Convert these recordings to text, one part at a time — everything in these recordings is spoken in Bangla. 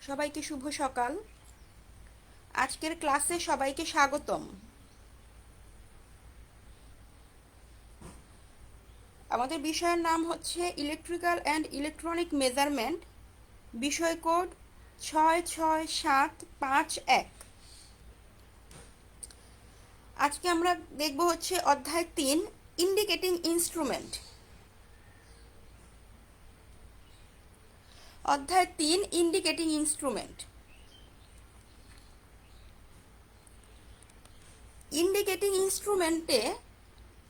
সবাইকে শুভ সকাল। আজকের ক্লাসে সবাইকে স্বাগতম। আমাদের বিষয়ের নাম হচ্ছে ইলেকট্রিক্যাল অ্যান্ড ইলেকট্রনিক মেজারমেন্ট, বিষয় কোড 66751। আজকে আমরা দেখব হচ্ছে অধ্যায় 3, ইন্ডিকেটিং ইনস্ট্রুমেন্ট। অধ্যায় 3, ইন্ডিকেটিং ইনস্ট্রুমেন্ট। ইন্ডিকেটিং ইনস্ট্রুমেন্টে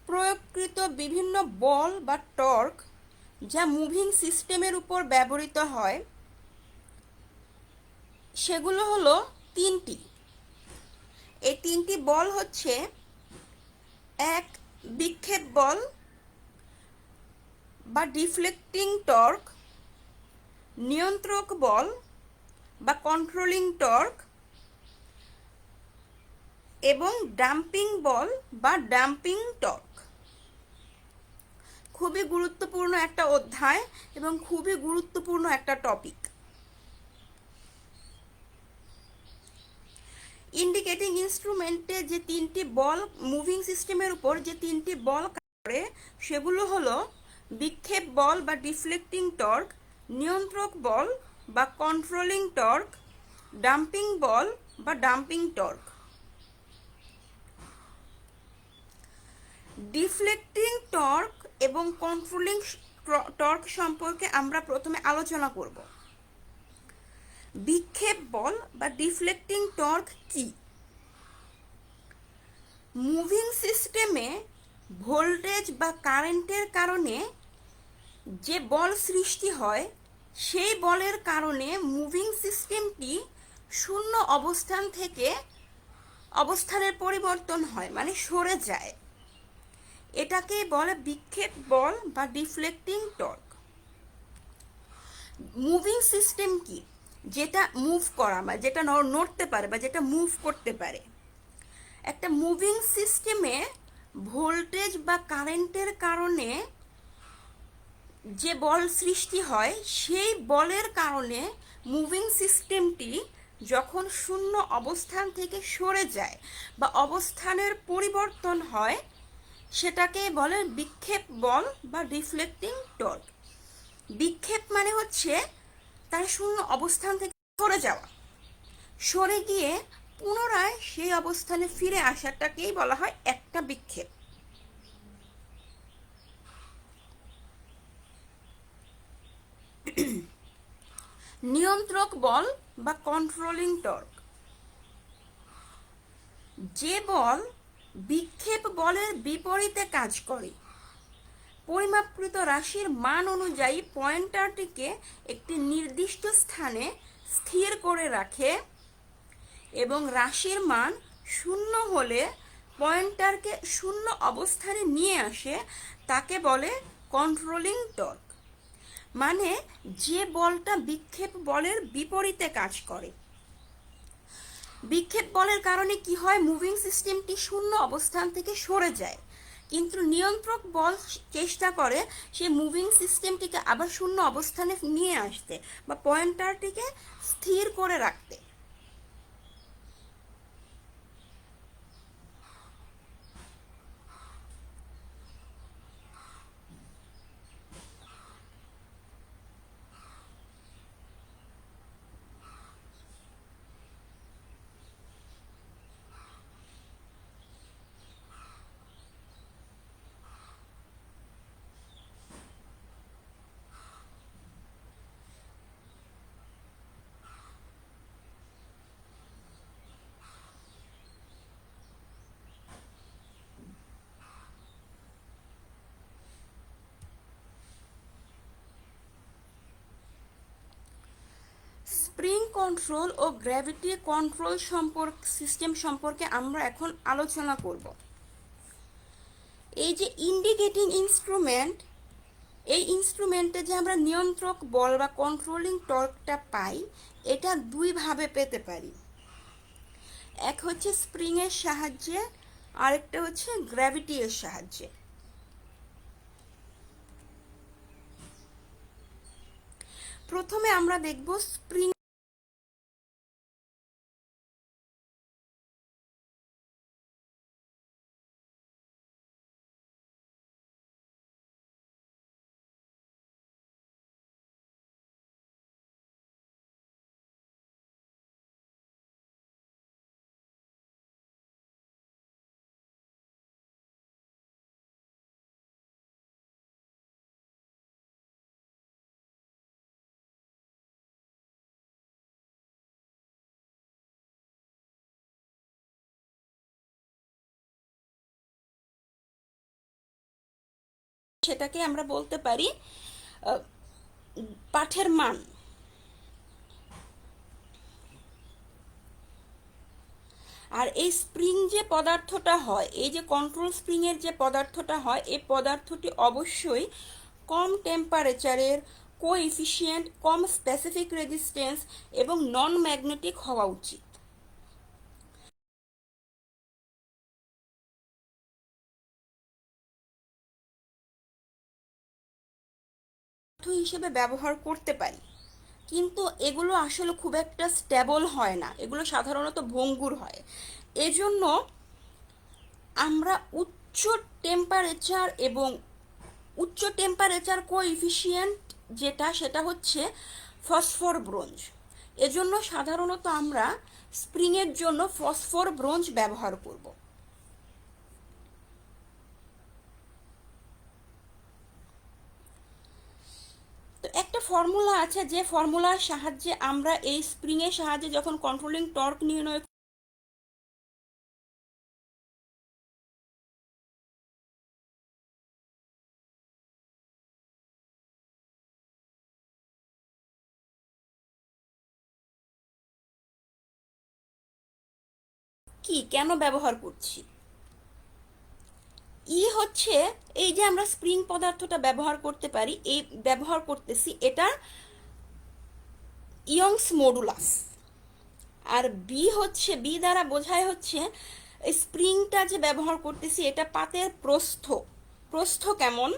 প্রয়োগকৃত বিভিন্ন বল বা টর্ক যা মুভিং সিস্টেমের উপর ব্যবহৃত হয় সেগুলো হলো তিনটি। এই তিনটি বল হচ্ছে: এক, বিক্ষেপ বল বা ডিফ্লেক্টিং টর্ক; নিয়ন্ত্রক বল বা কন্ট্রোলিং টর্ক; এবং ডাম্পিং বল বা ডাম্পিং টর্ক। খুবই গুরুত্বপূর্ণ একটা অধ্যায় এবং খুবই গুরুত্বপূর্ণ একটা টপিক। ইন্ডিকেটিং ইনস্ট্রুমেন্টে যে তিনটি বল, মুভিং সিস্টেমের উপর যে তিনটি বল কাজ করে সেগুলো হলো বিক্ষেপ বল বা ডিফ্লেক্টিং টর্ক, নিয়ন্ত্রক বল বা কন্ট্রোলিং টর্ক, ডাম্পিং বল বা ডাম্পিং টর্ক। ডিফ্লেক্টিং টর্ক এবং কন্ট্রোলিং টর্ক সম্পর্কে আমরা প্রথমে আলোচনা করব। বিক্ষেপ বল বা ডিফ্লেক্টিং টর্ক কি? মুভিং সিস্টেমে ভোল্টেজ বা কারেন্টের কারণে যে বল সৃষ্টি হয় সেই বলের কারণে মুভিং সিস্টেমটি শূন্য অবস্থান থেকে অবস্থানের পরিবর্তন হয়, মানে সরে যায়। এটাকে বলে বিক্ষেপ বল বা ডিফ্লেক্টিং টর্ক। মুভিং সিস্টেম কি? যেটা মুভ করা বা যেটা নড়তে পারে বা যেটা মুভ করতে পারে। একটা মুভিং সিস্টেমে ভোল্টেজ বা কারেন্টের কারণে যে বল সৃষ্টি হয় সেই বলের কারণে মুভিং সিস্টেমটি যখন শূন্য অবস্থান থেকে সরে যায় বা অবস্থানের পরিবর্তন হয় সেটাকে বলে বিক্ষেপ বল বা ডিফ্লেক্টিং টর্ক। বিক্ষেপ মানে হচ্ছে তার শূন্য অবস্থান থেকে সরে যাওয়া, সরে গিয়ে পুনরায় সেই অবস্থানে ফিরে আসাটাকেই বলা হয় একটা বিক্ষেপ। নিয়ন্ত্রক বল বা কন্ট্রোলিং টর্ক। যে বল বিক্ষেপ বলের বিপরীতে কাজ করে, পরিমাপকৃত রাশির মান অনুযায়ী পয়েন্টারটিকে একটি নির্দিষ্ট স্থানে স্থির করে রাখে এবং রাশির মান শূন্য হলে পয়েন্টারকে শূন্য অবস্থানে নিয়ে আসে, তাকে বলে কন্ট্রোলিং টর্ক। মানে যে বলটা বিক্ষেপ বলের বিপরীতে কাজ করে। বিক্ষেপ বলের কারণে কি হয়? মুভিং সিস্টেমটি শূন্য অবস্থান থেকে সরে যায়, কিন্তু নিয়ন্ত্রক বল চেষ্টা করে সেই মুভিং সিস্টেমটিকে আবার শূন্য অবস্থানে নিয়ে আসতে বা পয়েন্টারটিকে স্থির করে রাখতে। স্প্রিং কন্ট্রোল ও গ্র্যাভিটি কন্ট্রোল সিস্টেম সম্পর্কে আমরা এখন আলোচনা করব। এই যে ইন্ডিকেটিং ইনস্ট্রুমেন্ট, এই ইনস্ট্রুমেন্টে যে আমরা নিয়ন্ত্রক বল বা কন্ট্রোলিং টর্কটা পাই, এটা দুইভাবে পেতে পারি। এক হচ্ছে স্প্রিংয়ের সাহায্যে, আরেকটা হচ্ছে গ্র্যাভিটি এর সাহায্যে। প্রথমে আমরা দেখব স্প্রিং। সেটাকে আমরা বলতে পারি পাঠের মান। আর এই স্প্রিং যে পদার্থটা হয়, এই যে কন্ট্রোল স্প্রিংয়ের যে পদার্থটা হয়, এই পদার্থটি অবশ্যই কম টেম্পারেচারের, কোএফিসিয়েন্ট, কম স্পেসিফিক রেজিস্ট্যান্স এবং নন ম্যাগনেটিক হওয়া উচিত হিসেবে ব্যবহার করতে পারি। কিন্তু এগুলো আসলে খুব একটা স্টেবল হয় না, এগুলো সাধারণত ভঙ্গুর হয়। এজন্য আমরা উচ্চ টেম্পারেচার কোএফিসিয়েন্ট যেটা, সেটা হচ্ছে ফসফর ব্রোঞ্জ। এজন্য সাধারণত আমরা স্প্রিংয়ের জন্য ফসফর ব্রোঞ্জ ব্যবহার করব। তো একটা ফর্মুলা আছে, যে ফর্মুলার সাহায্যে আমরা এই স্প্রিংয়ের সাহায্যে যখন কন্ট্রোলিং টর্ক নির্ণয় কি কেন ব্যবহার করছি। হচ্ছে এই যে আমরা স্প্রিং পদার্থটা ব্যবহার করতে পারি, এই ব্যবহার করতেছি এটা ইয়ংস মডুলাস। আর বি দ্বারা বোঝায় হচ্ছে স্প্রিংটা যে ব্যবহার করতেছি এটা পাতের প্রস্থ। প্রস্থ কেমন?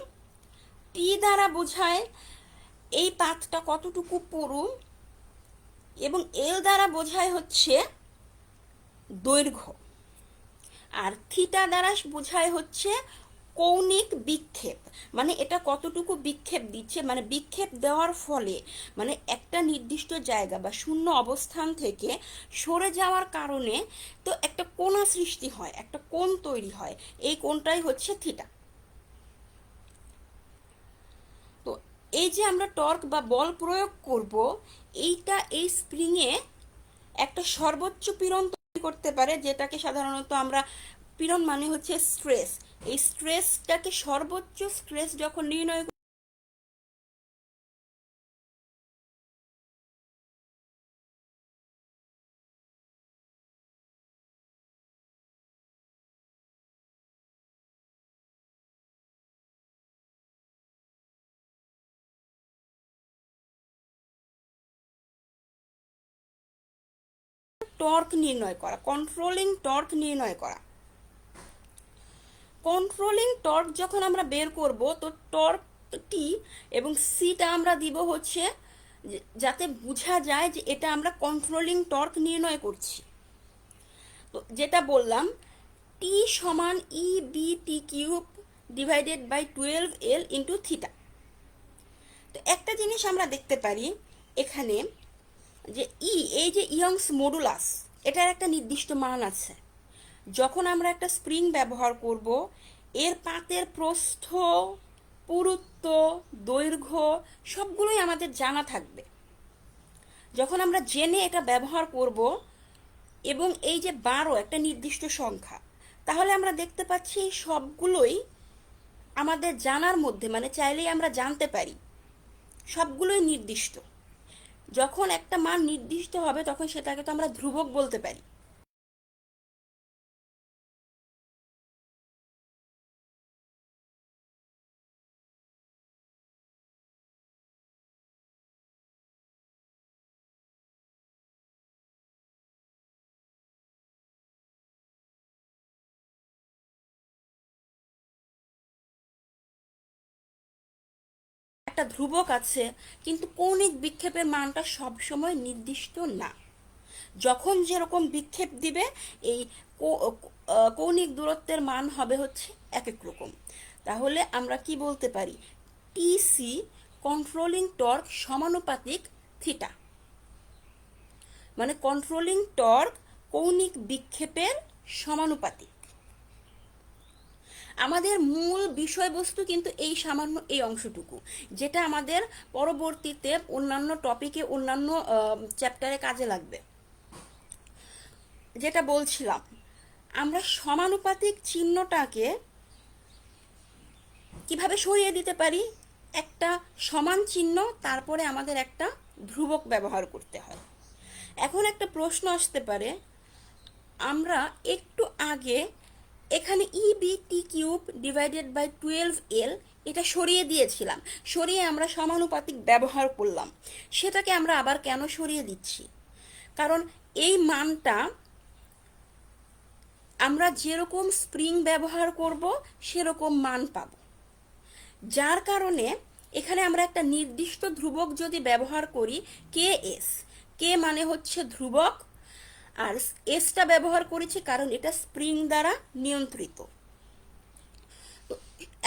টি দ্বারা বোঝায় এই পাতটা কতটুকু পুরু, এবং এল দ্বারা বোঝায় হচ্ছে দৈর্ঘ্য, আর থিটা দ্বারা বোঝায় হচ্ছে কৌণিক বিক্ষেপ, মানে এটা কতটুকু বিক্ষেপ দিচ্ছে, মানে বিক্ষেপ দেওয়ার ফলে মানে একটা নির্দিষ্ট জায়গা বা শূন্য অবস্থান থেকে সরে যাওয়ার কারণে তো একটা কোণা সৃষ্টি হয়, একটা কোণ তৈরি হয়, এই কোণটাই হচ্ছে থিটা। তো এই যে আমরা টর্ক বা বল প্রয়োগ করব, এইটা এই স্প্রিংয়ে একটা সর্বোচ্চ পীড়ন তৈরি করতে পারে, যেটাকে সাধারণত আমরা, পীড়ন মানে হচ্ছে স্ট্রেস, এই স্ট্রেসটাকে সর্বোচ্চ স্ট্রেস যখন নির্ণয় টর্ক নির্ণয় করা, কন্ট্রোলিং টর্ক নির্ণয় করা। কন্ট্রোলিং টর্ক যখন আমরা বের করব, তো টর্ক টি এবং সিটা আমরা দিব হচ্ছে যাতে বোঝা যায় যে এটা আমরা কন্ট্রোলিং টর্ক নির্ণয় করছি। তো যেটা বললাম, টি সমান E B T cube divided by 12L into theta. তো একটা জিনিস আমরা দেখতে পারি এখানে, যে এই যে ইয়ংস মডুলাস, এটার একটা নির্দিষ্ট মান আছে। যখন আমরা একটা স্প্রিং ব্যবহার করব, এর পাতের প্রস্থ, পুরুত্ব, দৈর্ঘ্য সবগুলোই আমাদের জানা থাকবে। যখন আমরা জেনে এটা ব্যবহার করব, এবং এই যে 12 একটা নির্দিষ্ট সংখ্যা, তাহলে আমরা দেখতে পাচ্ছি এই সবগুলোই আমাদের জানার মধ্যে, মানে চাইলেই আমরা জানতে পারি, সবগুলোই নির্দিষ্ট। যখন একটা মান নির্দিষ্ট হবে তখন সেটাকে তো আমরা ধ্রুবক বলতে পারি। একটা ধ্রুবক আছে, কিন্তু কৌণিক বিক্ষেপের মানটা সবসময় নির্দিষ্ট না। যখন যেরকম বিক্ষেপ দিবে এই কৌণিক দূরত্বের মান হবে হচ্ছে এক এক রকম। তাহলে আমরা কি বলতে পারি, টিসি কন্ট্রোলিং টর্ক সমানুপাতিক থিটা, মানে কন্ট্রোলিং টর্ক কৌণিক বিক্ষেপের সমানুপাতিক। আমাদের মূল বিষয়বস্তু কিন্তু এই সামান্য এই অংশটুকু, যেটা আমাদের পরবর্তীতে অন্যান্য টপিকে অন্যান্য চ্যাপ্টারে কাজে লাগবে। যেটা বলছিলাম, আমরা সমানুপাতিক চিহ্নটাকে কিভাবে সরিয়ে দিতে পারি, একটা সমান চিহ্ন তারপরে আমাদের একটা ধ্রুবক ব্যবহার করতে হয়। এখন একটা প্রশ্ন আসতে পারে, আমরা একটু আগে এখানে EBT³/12L এটা সরিয়ে দিয়েছিলাম, সরিয়ে আমরা সমানুপাতিক ব্যবহার করলাম, সেটাকে আমরা আবার কেন সরিয়ে দিচ্ছি? কারণ এই মানটা আমরা যেরকম স্প্রিং ব্যবহার করব সেরকম মান পাব, যার কারণে এখানে আমরা একটা নির্দিষ্ট ধ্রুবক যদি ব্যবহার করি, KS, কে মানে হচ্ছে ধ্রুবক, আর এসটা ব্যবহার করেছি কারণ এটা স্প্রিং দ্বারা নিয়ন্ত্রিত। তো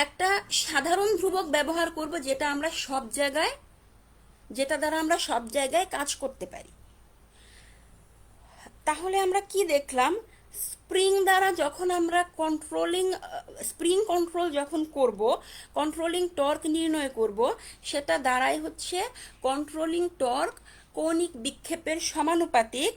একটা সাধারণ ধ্রুবক ব্যবহার করব যেটা আমরা সব জায়গায়, যেটা দ্বারা আমরা সব জায়গায় কাজ করতে পারি। তাহলে আমরা কি দেখলাম, স্প্রিং দ্বারা যখন আমরা স্প্রিং কন্ট্রোল যখন করব, কন্ট্রোলিং টর্ক নির্ণয় করব, সেটা দ্বারাই হচ্ছে কন্ট্রোলিং টর্ক কৌণিক বিক্ষেপের সমানুপাতিক।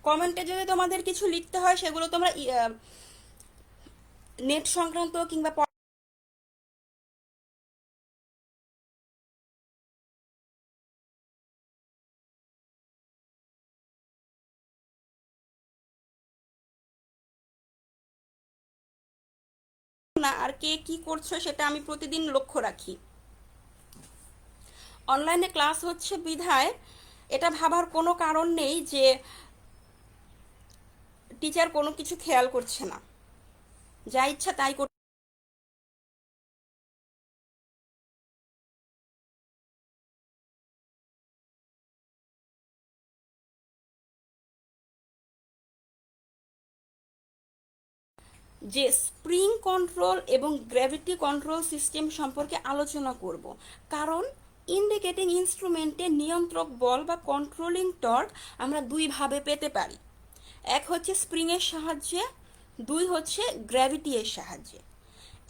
কমেন্টে যদি তোমাদের কিছু লিখতে হয় সেগুলো তোমরা নেট সংক্রান্ত কিংবা না, আর কে কি করছো সেটা আমি প্রতিদিন লক্ষ্য রাখি। অনলাইনে ক্লাস হচ্ছে বিধায় এটা ভাবার কোনো কারণ নেই যে টিচার কোনো কিছু খেয়াল করছে না, যা ইচ্ছা তাই করছে। যে স্প্রিং কন্ট্রোল এবং গ্র্যাভিটি কন্ট্রোল সিস্টেম সম্পর্কে আলোচনা করব, কারণ ইন্ডিকেটিং ইনস্ট্রুমেন্টে নিয়ন্ত্রক বল বা কন্ট্রোলিং টর্ক আমরা দুইভাবে পেতে পারি, এক হচ্ছে স্প্রিংয়ের সাহায্যে, দুই হচ্ছে গ্র্যাভিটি এর সাহায্যে।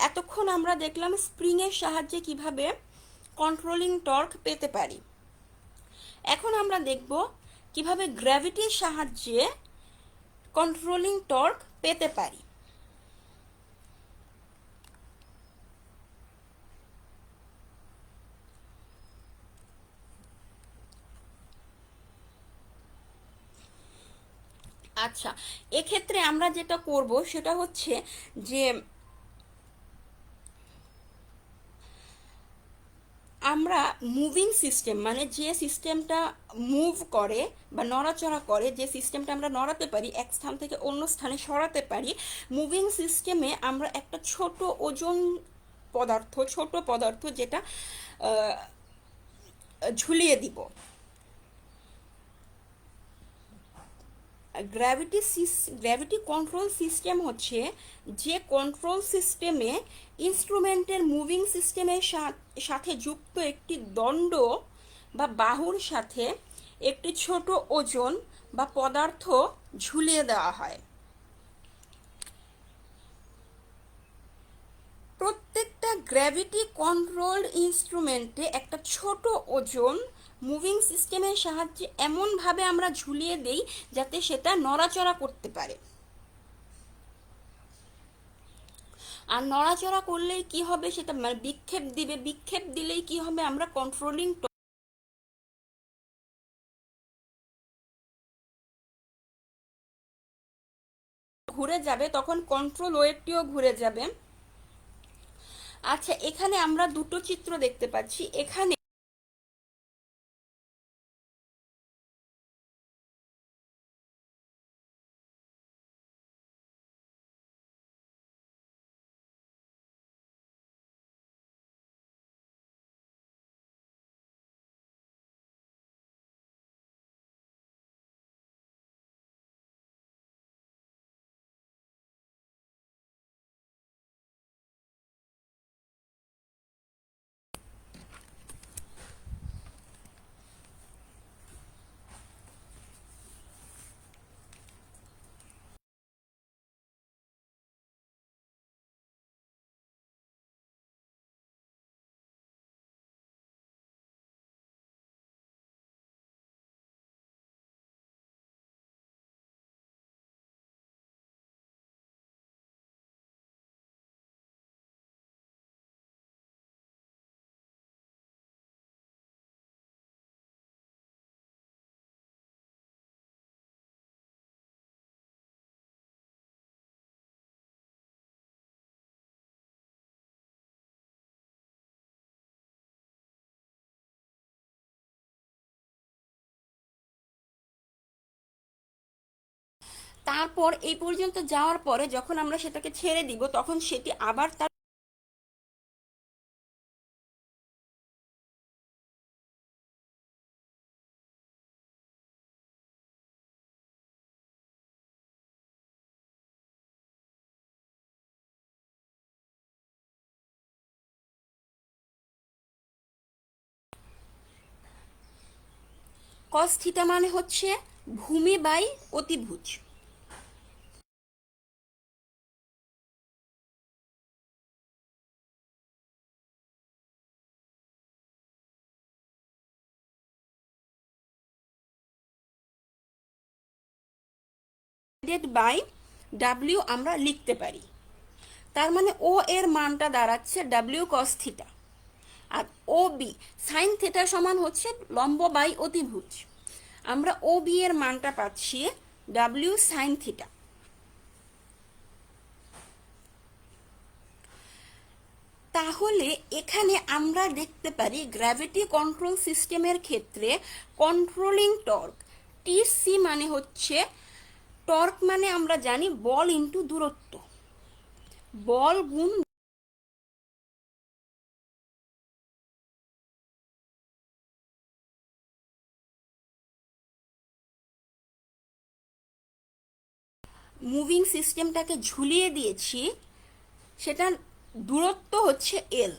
এতক্ষণ আমরা দেখলাম স্প্রিংয়ের সাহায্যে কিভাবে কন্ট্রোলিং টর্ক পেতে পারি। এখন আমরা দেখব কিভাবে গ্র্যাভিটির সাহায্যে কন্ট্রোলিং টর্ক পেতে পারি। আচ্ছা, এক্ষেত্রে আমরা যেটা করব সেটা হচ্ছে যে আমরা মুভিং সিস্টেম, মানে যে সিস্টেমটা মুভ করে বা নড়াচড়া করে, যে সিস্টেমটা আমরা নড়াতে পারি, এক স্থান থেকে অন্য স্থানে সরাতে পারি, মুভিং সিস্টেমে আমরা একটা ছোট পদার্থ যেটা ঝুলিয়ে দিব। গ্র্যাভিটি কন্ট্রোল সিস্টেম হচ্ছে যে কন্ট্রোল সিস্টেমে ইনস্ট্রুমেন্টের মুভিং সিস্টেমের সাথে যুক্ত একটি দণ্ড বা বাহুর সাথে একটি ছোট ওজন বা পদার্থ ঝুলিয়ে দেওয়া হয়। প্রত্যেকটা গ্র্যাভিটি কন্ট্রোলড ইনস্ট্রুমেন্টে একটা ছোট ওজন মুভিং সিস্টেমের সাহায্যে এমনভাবে আমরা ঝুলিয়ে দেই যাতে সেটা নড়াচড়া করতে পারে। আর নড়াচড়া করলেই কি হবে, সেটা মানে বিক্ষেপ দিবে, বিক্ষেপ দিলেই কি হবে, আমরা কন্ট্রোলিং ঘুরে যাবে, তখন কন্ট্রোল ওয়েভটিও ঘুরে যাবে। আচ্ছা, এখানে আমরা দুটো চিত্র দেখতে পাচ্ছি। এখানে তারপর এই পর্যন্ত যাওয়ার পরে যখন আমরা সেটাকে ছেড়ে দিব, তখন সেটি আবার তার কস থিটা মানে হচ্ছে ভূমি বাই অতিভুজ। বাই ডাব্লিউ আমরা লিখতে পারি। তার মানে ও এর মানটা দাঁড়াচ্ছে ডাব্লিউ কস থিটা, আর ও বি সাইন থিটা সমান হচ্ছে লম্ব বাই অতিভুজ। আমরা ও বি এর মানটা পাচ্ছি ডাব্লিউ সাইন থিটা। তাহলে এখানে আমরা দেখতে পারি গ্র্যাভিটি কন্ট্রোল সিস্টেমের ক্ষেত্রে কন্ট্রোলিং টর্ক টিসি মানে হচ্ছে, টর্ক মানে আমরা জানি বল ইনটু দূরত্ব, বল গুণ মুভিং সিস্টেমটাকে ঝুলিয়ে দিয়েছি, সেটার দূরত্ব হচ্ছে এল।